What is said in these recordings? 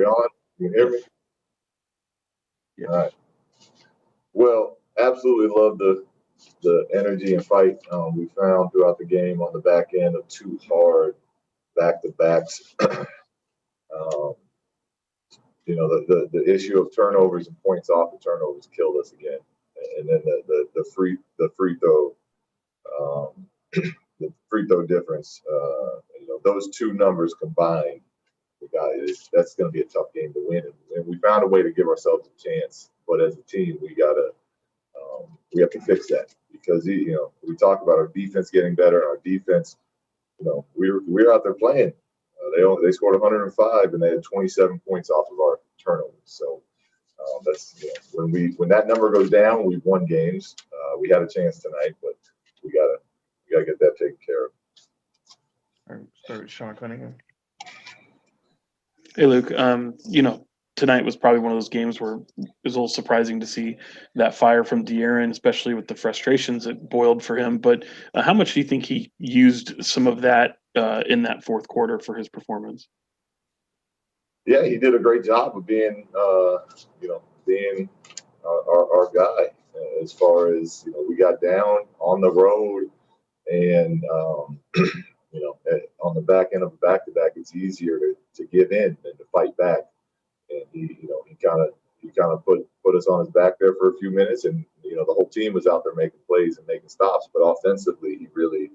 we on? You can hear me? Yes. All right. Well, absolutely love the energy and fight we found throughout the game on the back end of two hard back-to-backs. um, the issue of turnovers and points off the turnovers killed us again, and then the free throw the free throw difference. Those two numbers combined, that's going to be a tough game to win, and we found a way to give ourselves a chance. But as a team, we have to fix that because we talk about our defense getting better. Our defense, we're out there playing. They scored 105 and they had 27 points off of our turnovers. So that's when that number goes down, we've won games. We had a chance tonight, but we gotta get that taken care of. All right, start with Sean Cunningham. Hey, Luke. Tonight was probably one of those games where it was a little surprising to see that fire from De'Aaron, especially with the frustrations that boiled for him. But how much do you think he used some of that in that fourth quarter for his performance? Yeah, he did a great job of being our guy. As far as we got down on the road, and on the back end of a back-to-back, it's easier to give in than to fight back. And he kind of put us on his back there for a few minutes, and the whole team was out there making plays and making stops. But offensively, he really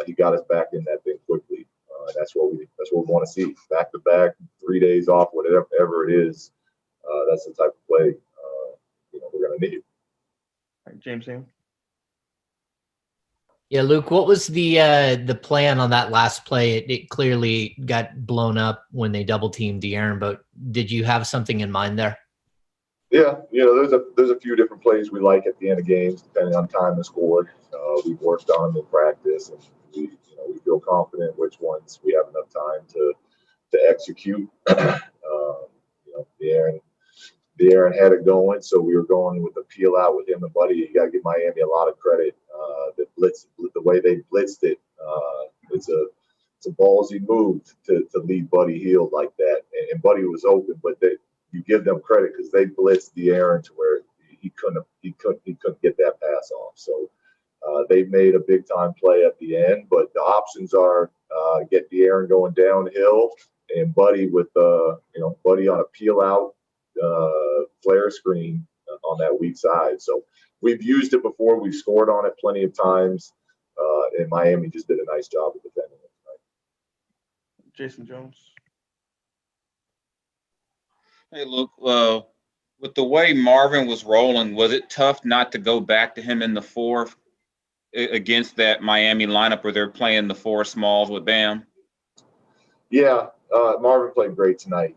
he got us back in that thing quickly. And that's what we want to see. Back to back, 3 days off, whatever it is. That's the type of play we're going to need. All right, James Ham. Yeah, Luke, what was the plan on that last play? It clearly got blown up when they double teamed De'Aaron, but did you have something in mind there? Yeah, there's a few different plays we like at the end of games, depending on time and score. We've worked on in practice, and we feel confident which ones we have enough time to execute. De'Aaron had it going, so we were going with the peel out with him and Buddy. You got to give Miami a lot of credit. The way they blitzed it, it's a ballsy move to leave Buddy healed like that. And Buddy was open, but you give them credit because they blitzed De'Aaron to where he couldn't get that pass off. So they made a big time play at the end, but the options are get De'Aaron going downhill and Buddy with Buddy on a peel out flare screen on that weak side. So we've used it before. We've scored on it plenty of times, and Miami just did a nice job of defending it tonight. Jason Jones. Hey, Luke, with the way Marvin was rolling, was it tough not to go back to him in the fourth against that Miami lineup where they're playing the four smalls with Bam? Yeah, Marvin played great tonight.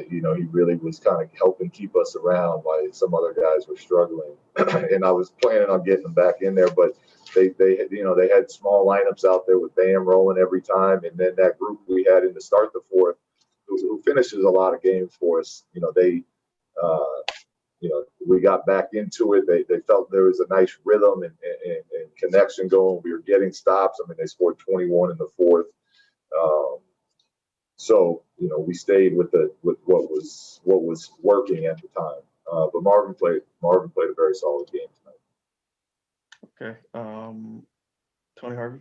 He really was kind of helping keep us around while some other guys were struggling. And I was planning on getting them back in there, but they had small lineups out there with Bam rolling every time, and then that group we had in to start the fourth, who finishes a lot of games for us. We got back into it. They felt there was a nice rhythm and connection going. We were getting stops. I mean, they scored 21 in the fourth. So we stayed with what was working at the time. But Marvin played a very solid game tonight. Okay. Tony Harvey.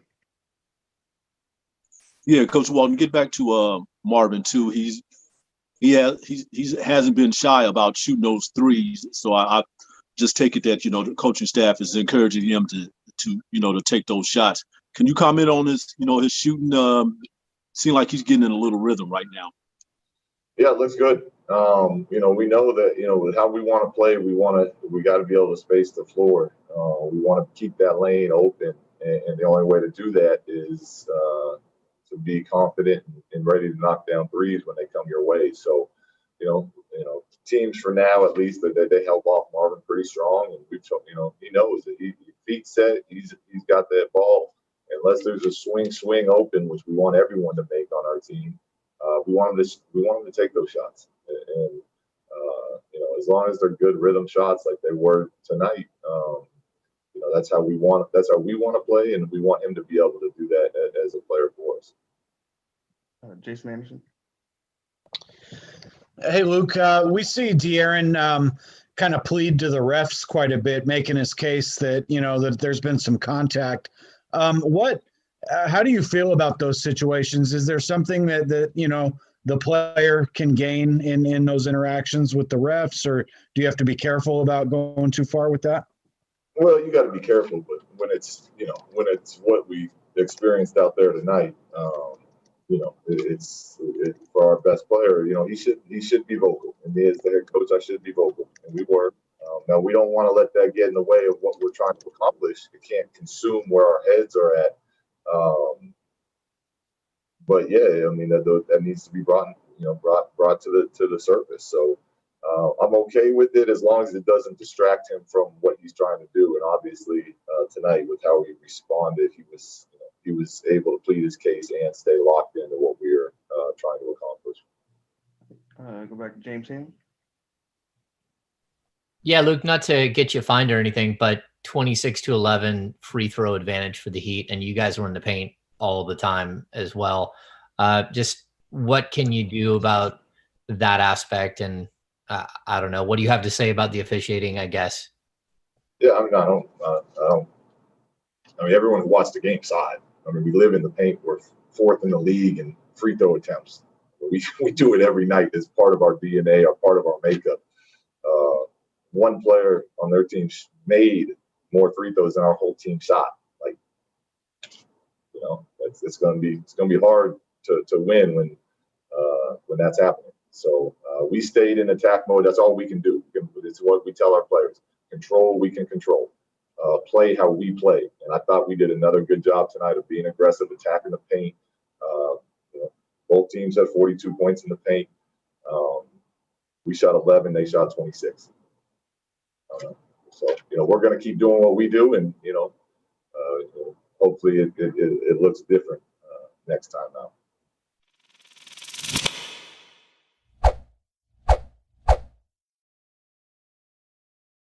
Yeah, Coach Walton, get back to Marvin too. He hasn't been shy about shooting those threes. So I just take it that the coaching staff is encouraging him to take those shots. Can you comment on his shooting? Seems like he's getting in a little rhythm right now. Yeah, it looks good. We know that with how we want to play, we got to be able to space the floor. We want to keep that lane open, and the only way to do that is to be confident and ready to knock down threes when they come your way. So, teams for now at least they help off Marvin pretty strong, and he knows that he feet set, he's got that ball. Unless there's a swing open, which we want everyone to make on our team, we want them to take those shots. And as long as they're good rhythm shots like they were tonight, that's how we want to play, and we want him to be able to do that as a player for us. Jason Anderson. Hey, Luke, we see De'Aaron kind of plead to the refs quite a bit, making his case that, that there's been some contact. How do you feel about those situations? Is there something that the player can gain in those interactions with the refs, or do you have to be careful about going too far with that? Well, you got to be careful, but when it's what we experienced out there tonight, it's for our best player. He should be vocal, and me as the head coach, I should be vocal, and we were. Now we don't want to let that get in the way of what we're trying to accomplish. It can't consume where our heads are at. But yeah, I mean that needs to be brought to the surface. So I'm okay with it as long as it doesn't distract him from what he's trying to do. And obviously tonight, with how he responded, he was able to plead his case and stay locked into what we are trying to accomplish. Go back to James Ham. Yeah, Luke, not to get you fined or anything, but 26-11 free throw advantage for the Heat, and you guys were in the paint all the time as well. Just what can you do about that aspect? And I don't know, what do you have to say about the officiating, I guess? Yeah, I mean, I don't. I mean, everyone who watched the game saw it. I mean, we live in the paint. We're fourth in the league in free throw attempts. We do it every night. It's part of our DNA, or part of our makeup. One player on their team made more free throws than our whole team shot. Like, it's going to be hard to win when that's happening. So we stayed in attack mode. That's all we can do. It's what we tell our players. Control, we can control. Play how we play. And I thought we did another good job tonight of being aggressive, attacking the paint. Both teams had 42 points in the paint. We shot 11, they shot 26. So we're going to keep doing what we do, and hopefully it looks different next time out.